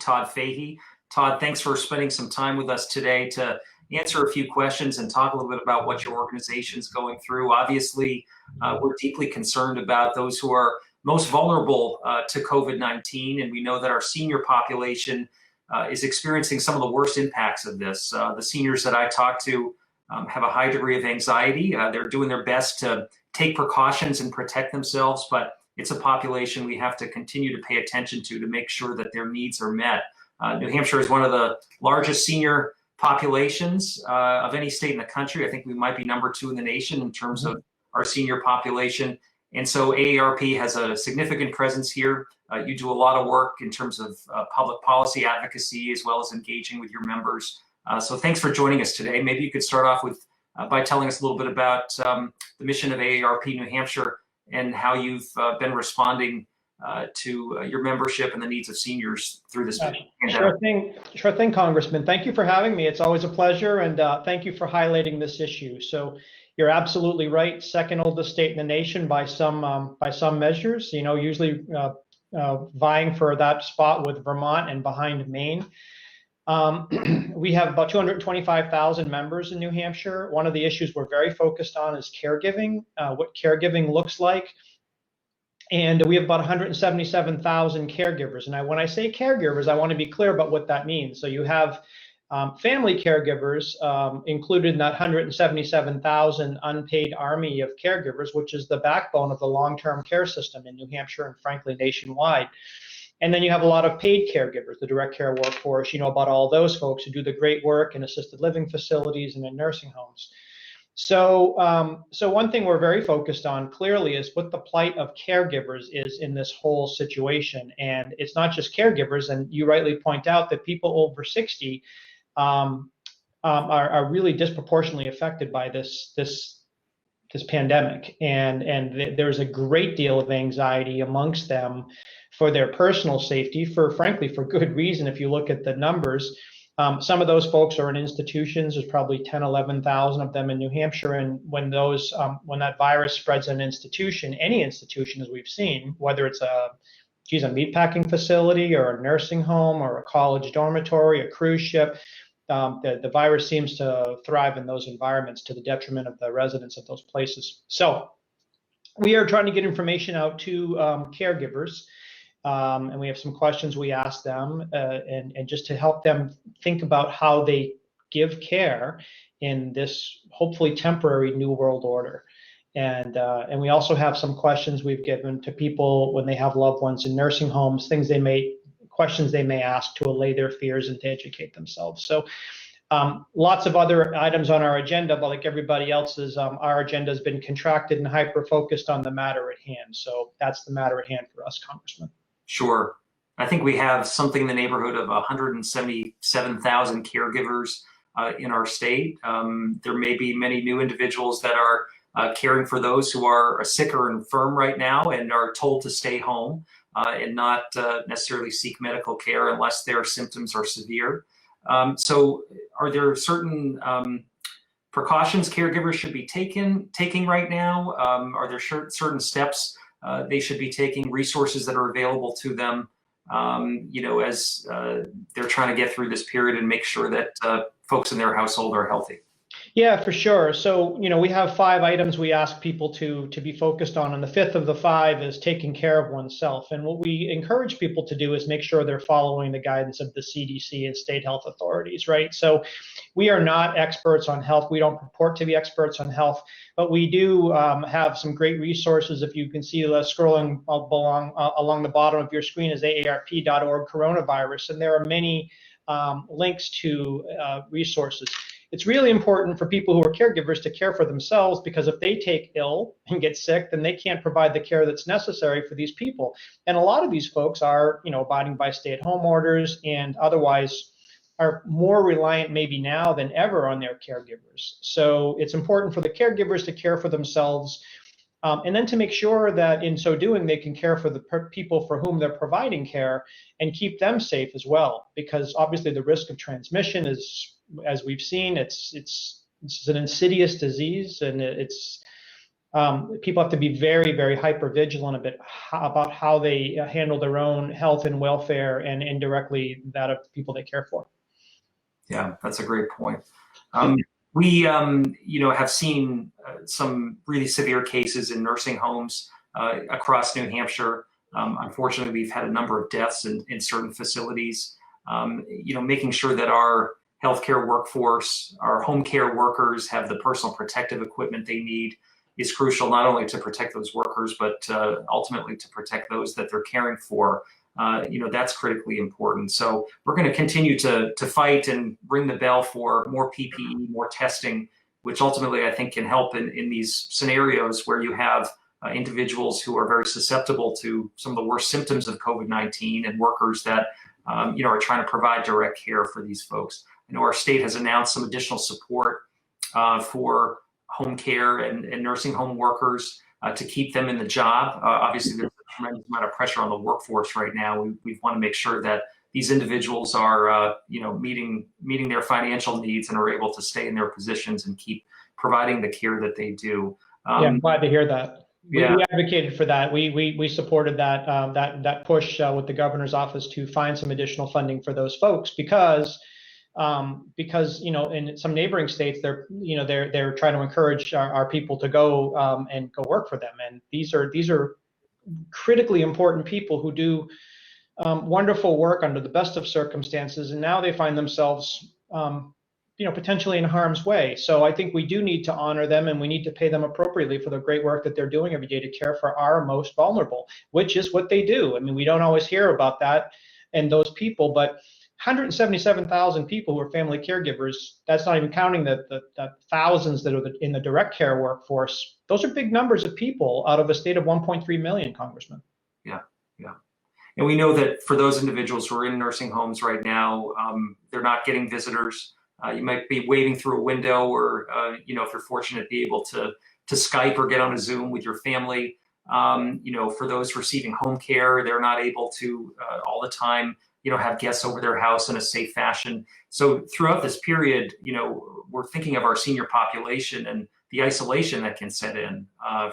Todd Fahey. Todd, thanks for spending some time with us today to answer a few questions and talk a little bit about what your organization is going through. Obviously, we're deeply concerned about those who are most vulnerable to COVID-19, and we know that our senior population is experiencing some of the worst impacts of this. The seniors that I talk to have a high degree of anxiety. They're doing their best to take precautions and protect themselves, but it's a population we have to continue to pay attention to make sure that their needs are met. New Hampshire is one of the largest senior populations of any state in the country. I think we might be #2 in the nation in terms of our senior population. And so AARP has a significant presence here. You do a lot of work in terms of public policy advocacy as well as engaging with your members. So thanks for joining us today. Maybe you could start off with by telling us a little bit about the mission of AARP New Hampshire and how you've been responding to your membership and the needs of seniors through this pandemic. Sure thing, Congressman. Thank you for having me. It's always a pleasure, and thank you for highlighting this issue. So you're absolutely right. Second oldest state in the nation by some measures. You know, usually vying for that spot with Vermont and behind Maine. We have about 225,000 members in New Hampshire. One of the issues we're very focused on is caregiving, what caregiving looks like. And we have about 177,000 caregivers. And when I say caregivers, I want to be clear about what that means. So you have family caregivers included in that 177,000 unpaid army of caregivers, which is the backbone of the long-term care system in New Hampshire and frankly nationwide. And then you have a lot of paid caregivers, the direct care workforce, you know about all those folks who do the great work in assisted living facilities and in nursing homes. So, so one thing we're very focused on clearly is what the plight of caregivers is in this whole situation. And it's not just caregivers, and you rightly point out that people over 60 are really disproportionately affected by this pandemic. And there's a great deal of anxiety amongst them for their personal safety, frankly, for good reason. If you look at the numbers, some of those folks are in institutions. There's probably 10, 11,000 of them in New Hampshire. And when that virus spreads in an institution, any institution, as we've seen, whether it's a meatpacking facility or a nursing home or a college dormitory, a cruise ship, the virus seems to thrive in those environments to the detriment of the residents of those places. So we are trying to get information out to caregivers. And we have some questions we ask them and just to help them think about how they give care in this hopefully temporary new world order. And we also have some questions we've given to people when they have loved ones in nursing homes, questions they may ask to allay their fears and to educate themselves. So lots of other items on our agenda, but like everybody else's, our agenda has been contracted and hyper-focused on the matter at hand. So that's the matter at hand for us, Congressman. Sure. I think we have something in the neighborhood of 177,000 caregivers in our state. There may be many new individuals that are caring for those who are sick or infirm right now and are told to stay home and not necessarily seek medical care unless their symptoms are severe. So are there certain precautions caregivers should be taking right now? Are there certain steps they should be taking, resources that are available to them, you know, as they're trying to get through this period and make sure that folks in their household are healthy? Yeah, for sure. So, you know, we have 5 items we ask people to be focused on, and the 5th of the 5 is taking care of oneself. And what we encourage people to do is make sure they're following the guidance of the CDC and state health authorities, right? So we are not experts on health. We don't purport to be experts on health, but we do have some great resources. If you can see scrolling along the bottom of your screen is aarp.org coronavirus, and there are many links to resources. It's really important for people who are caregivers to care for themselves, because if they take ill and get sick, then they can't provide the care that's necessary for these people. And a lot of these folks are, you know, abiding by stay-at-home orders and otherwise are more reliant maybe now than ever on their caregivers. So it's important for the caregivers to care for themselves and then to make sure that in so doing, they can care for the people for whom they're providing care and keep them safe as well, because obviously the risk of transmission is, as we've seen, it's an insidious disease, and it's people have to be very, very hyper vigilant about how they handle their own health and welfare, and indirectly that of people they care for. Yeah, that's a great point. We, have seen some really severe cases in nursing homes across New Hampshire. Unfortunately, we've had a number of deaths in certain facilities. Making sure that our healthcare workforce, our home care workers have the personal protective equipment they need is crucial, not only to protect those workers, but ultimately to protect those that they're caring for. That's critically important. So we're going to continue to fight and ring the bell for more PPE, more testing, which ultimately I think can help in these scenarios where you have individuals who are very susceptible to some of the worst symptoms of COVID-19 and workers that are trying to provide direct care for these folks. I know our state has announced some additional support for home care and nursing home workers to keep them in the job. Obviously, there's a tremendous amount of pressure on the workforce right now. We want to make sure that these individuals are, meeting their financial needs and are able to stay in their positions and keep providing the care that they do. Yeah, I'm glad to hear that. Yeah. We advocated for that. We supported that that push with the governor's office to find some additional funding for those folks because in some neighboring states they're trying to encourage our people to go and go work for them, and these are critically important people who do wonderful work under the best of circumstances, and now they find themselves potentially in harm's way. So I think we do need to honor them, and we need to pay them appropriately for the great work that they're doing every day to care for our most vulnerable, which is what they do. I mean, we don't always hear about that and those people, but 177,000 people who are family caregivers, that's not even counting the thousands that are in the direct care workforce. Those are big numbers of people out of a state of 1.3 million, Congressman. Yeah. And we know that for those individuals who are in nursing homes right now, they're not getting visitors. You might be waving through a window, or if you're fortunate to be able to Skype or get on a Zoom with your family. For those receiving home care, they're not able to all the time have guests over their house in a safe fashion. So throughout this period, we're thinking of our senior population and the isolation that can set in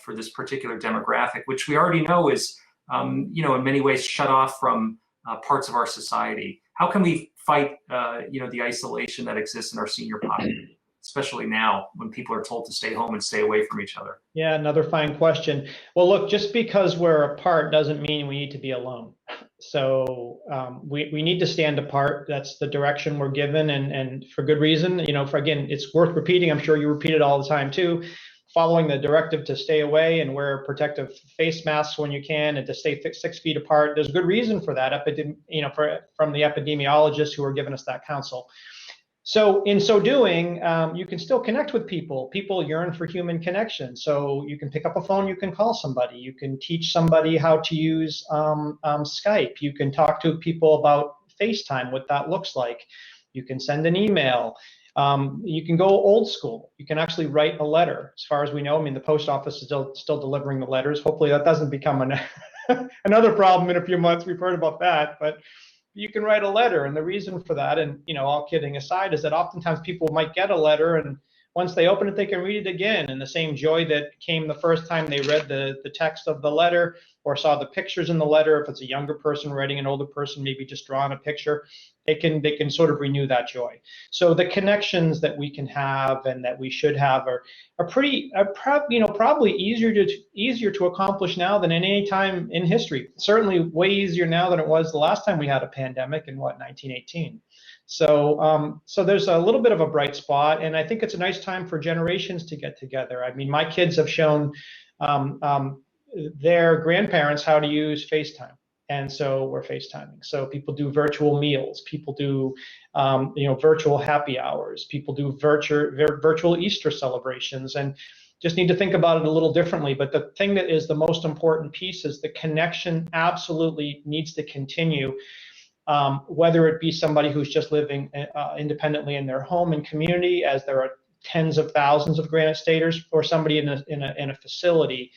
for this particular demographic, which we already know is, in many ways shut off from parts of our society. How can we fight, the isolation that exists in our senior population, especially now when people are told to stay home and stay away from each other? Yeah, another fine question. Well, look, just because we're apart doesn't mean we need to be alone. So we need to stand apart. That's the direction we're given, and for good reason. Again, it's worth repeating. I'm sure you repeat it all the time too. Following the directive to stay away and wear protective face masks when you can, and to stay 6 feet apart. There's good reason for that. From the epidemiologists who are giving us that counsel. So in so doing, you can still connect with people. People yearn for human connection. So you can pick up a phone, you can call somebody, you can teach somebody how to use Skype. You can talk to people about FaceTime, what that looks like. You can send an email. You can go old school. You can actually write a letter. As far as we know, the post office is still delivering the letters. Hopefully that doesn't become another problem in a few months. We've heard about that, but you can write a letter. And the reason for that, and all kidding aside, is that oftentimes people might get a letter, and once they open it, they can read it again. And the same joy that came the first time they read the text of the letter or saw the pictures in the letter, if it's a younger person writing an older person, maybe just drawing a picture, they can sort of renew that joy. So the connections that we can have and that we should have are probably easier to accomplish now than any time in history. Certainly way easier now than it was the last time we had a pandemic in 1918. So there's a little bit of a bright spot, and I think it's a nice time for generations to get together. My kids have shown their grandparents how to use FaceTime, and so we're FaceTiming. So people do virtual meals, people do virtual happy hours, people do virtual Easter celebrations, and just need to think about it a little differently. But the thing that is the most important piece is the connection absolutely needs to continue. Whether it be somebody who's just living independently in their home and community, as there are tens of thousands of Granite Staters, or somebody in a facility,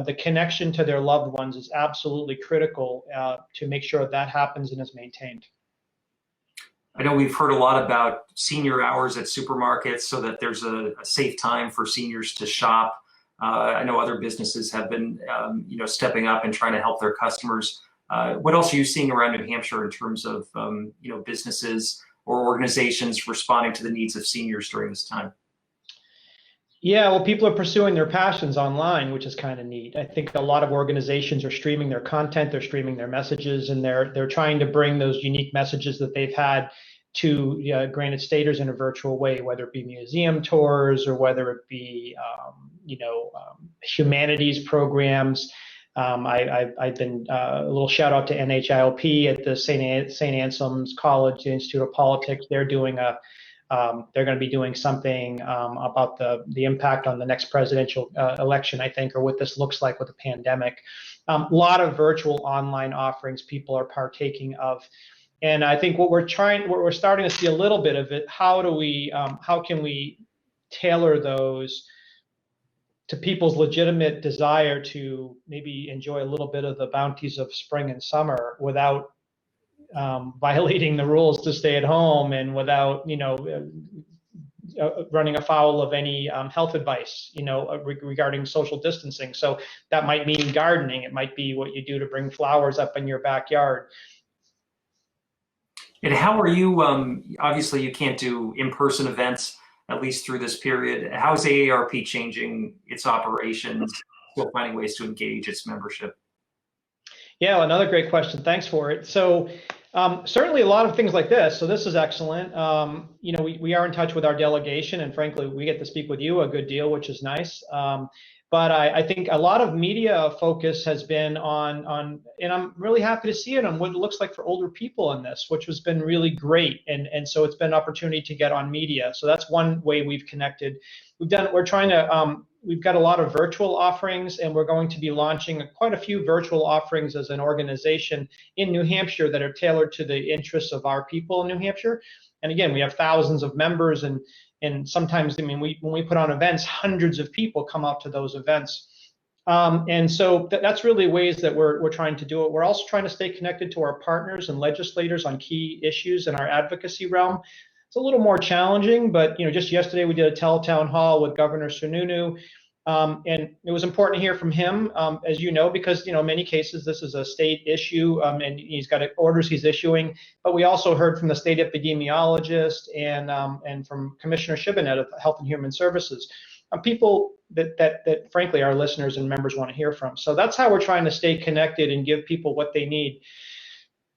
the connection to their loved ones is absolutely critical to make sure that happens and is maintained. I know we've heard a lot about senior hours at supermarkets, so that there's a safe time for seniors to shop. I know other businesses have been, stepping up and trying to help their customers. What else are you seeing around New Hampshire in terms of, businesses or organizations responding to the needs of seniors during this time? Yeah, well, people are pursuing their passions online, which is kind of neat. I think a lot of organizations are streaming their content, they're streaming their messages, and they're trying to bring those unique messages that they've had to Granite Staters in a virtual way, whether it be museum tours or whether it be humanities programs. I've been a little shout out to NHILP at the St. Anselm's College, the Institute of Politics. They're doing they're going to be doing something about the impact on the next presidential election, I think, or what this looks like with the pandemic. A lot of virtual online offerings people are partaking of. And I think what we're starting to see a little bit of it, how can we tailor those to people's legitimate desire to maybe enjoy a little bit of the bounties of spring and summer without violating the rules to stay at home and without, running afoul of any health advice, regarding social distancing. So that might mean gardening. It might be what you do to bring flowers up in your backyard. And how are you, obviously you can't do in-person events, at least through this period. How is AARP changing its operations, still finding ways to engage its membership? Yeah, well, another great question. Thanks for it. So certainly a lot of things like this. So this is excellent. We are in touch with our delegation, and frankly, we get to speak with you a good deal, which is nice. But I think a lot of media focus has been on, and I'm really happy to see it on what it looks like for older people in this, which has been really great. And so it's been an opportunity to get on media. So that's one way we've connected. We've got a lot of virtual offerings, and we're going to be launching quite a few virtual offerings as an organization in New Hampshire that are tailored to the interests of our people in New Hampshire. And again, we have thousands of members, and sometimes, when we put on events, hundreds of people come out to those events. And so that's really ways that we're trying to do it. We're also trying to stay connected to our partners and legislators on key issues in our advocacy realm. It's a little more challenging, but just yesterday we did a teletown hall with Governor Sununu, and it was important to hear from him, as you know, because in many cases this is a state issue, and he's got orders he's issuing. But we also heard from the state epidemiologist and from Commissioner Shibanet of Health and Human Services, people that frankly our listeners and members want to hear from. So that's how we're trying to stay connected and give people what they need.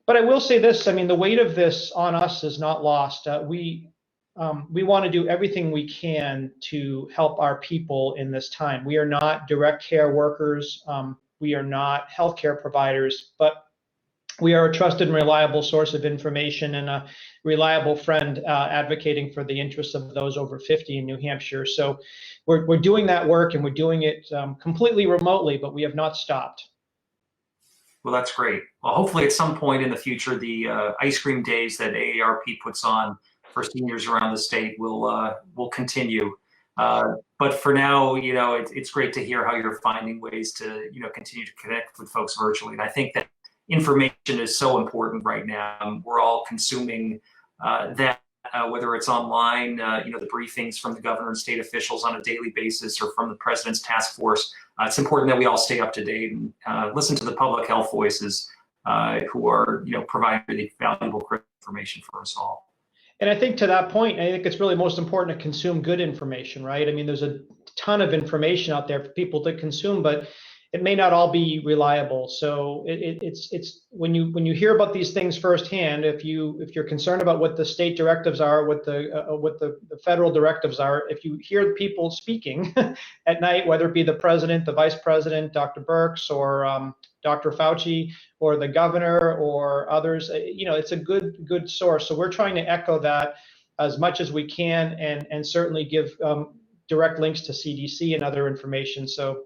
But I will say this, the weight of this on us is not lost. We want to do everything we can to help our people in this time. We are not direct care workers. We are not healthcare providers, but we are a trusted and reliable source of information and a reliable friend advocating for the interests of those over 50 in New Hampshire. So we're doing that work, and we're doing it completely remotely, but we have not stopped. Well, that's great. Well, hopefully at some point in the future, the ice cream days that AARP puts on for seniors around the state will continue. But for now, it's great to hear how you're finding ways to, continue to connect with folks virtually. And I think that information is so important right now. We're all consuming that, whether it's online, the briefings from the governor and state officials on a daily basis, or from the president's task force. It's important that we all stay up to date and listen to the public health voices who are, providing really valuable critical information for us all. And I think to that point, I think it's really most important to consume good information, right? There's a ton of information out there for people to consume, but it may not all be reliable. So it's when you hear about these things firsthand, if you're concerned about what the state directives are, what the federal directives are, if you hear people speaking at night, whether it be the president, the vice president, Dr. Birx, or Dr. Fauci, or the governor, or others, it's a good source. So we're trying to echo that as much as we can, and certainly give direct links to CDC and other information. So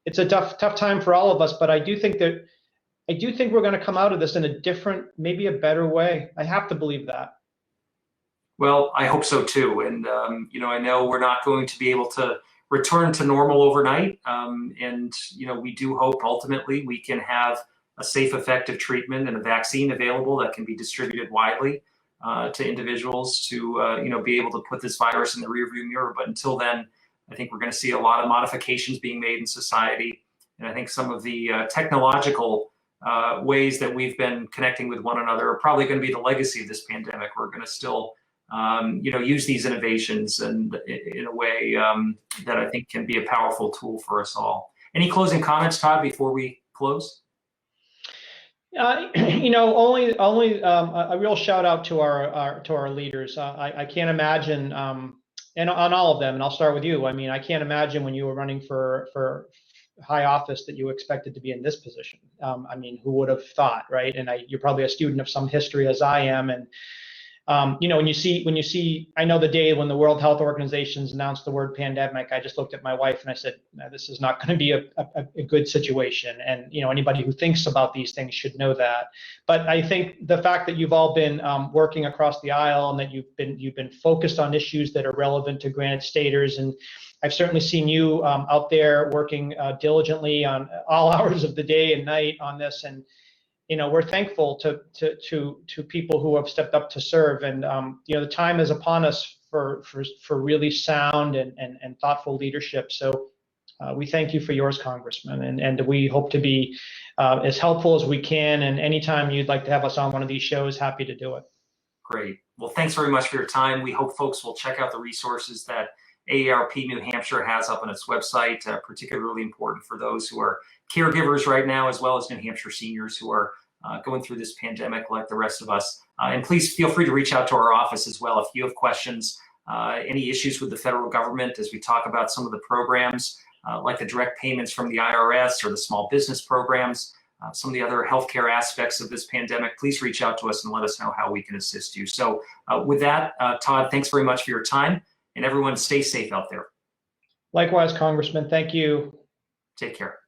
it's a tough time for all of us, but I do think we're going to come out of this in a different, maybe a better way. I have to believe that. Well, I hope so too. And I know we're not going to be able to return to normal overnight. And we do hope ultimately we can have a safe, effective treatment and a vaccine available that can be distributed widely to individuals to be able to put this virus in the rearview mirror. But until then, I think we're going to see a lot of modifications being made in society. And I think some of the technological ways that we've been connecting with one another are probably going to be the legacy of this pandemic. We're going to still, use these innovations and in a way that I think can be a powerful tool for us all. Any closing comments, Todd, before we close? Only a real shout out to our leaders. I can't imagine, and on all of them, and I'll start with you. I mean, I can't imagine when you were running for high office that you expected to be in this position. I mean, who would have thought, right? And you're probably a student of some history, as I am, and when you see, I know the day when the World Health Organization's announced the word pandemic, I just looked at my wife and I said, no, this is not going to be a good situation. And, anybody who thinks about these things should know that. But I think the fact that you've all been working across the aisle and that you've been focused on issues that are relevant to Granite Staters, and I've certainly seen you out there working diligently on all hours of the day and night on this. And we're thankful to people who have stepped up to serve, and the time is upon us for really sound and thoughtful leadership. So we thank you for yours, Congressman, and we hope to be as helpful as we can. And anytime you'd like to have us on one of these shows, happy to do it. Great. Well, thanks very much for your time. We hope folks will check out the resources that AARP New Hampshire has up on its website, particularly important for those who are caregivers right now, as well as New Hampshire seniors who are going through this pandemic like the rest of us. And please feel free to reach out to our office as well if you have questions, any issues with the federal government as we talk about some of the programs, like the direct payments from the IRS or the small business programs, some of the other healthcare aspects of this pandemic. Please reach out to us and let us know how we can assist you. So with that, Todd, thanks very much for your time, and everyone stay safe out there. Likewise, Congressman. Thank you. Take care.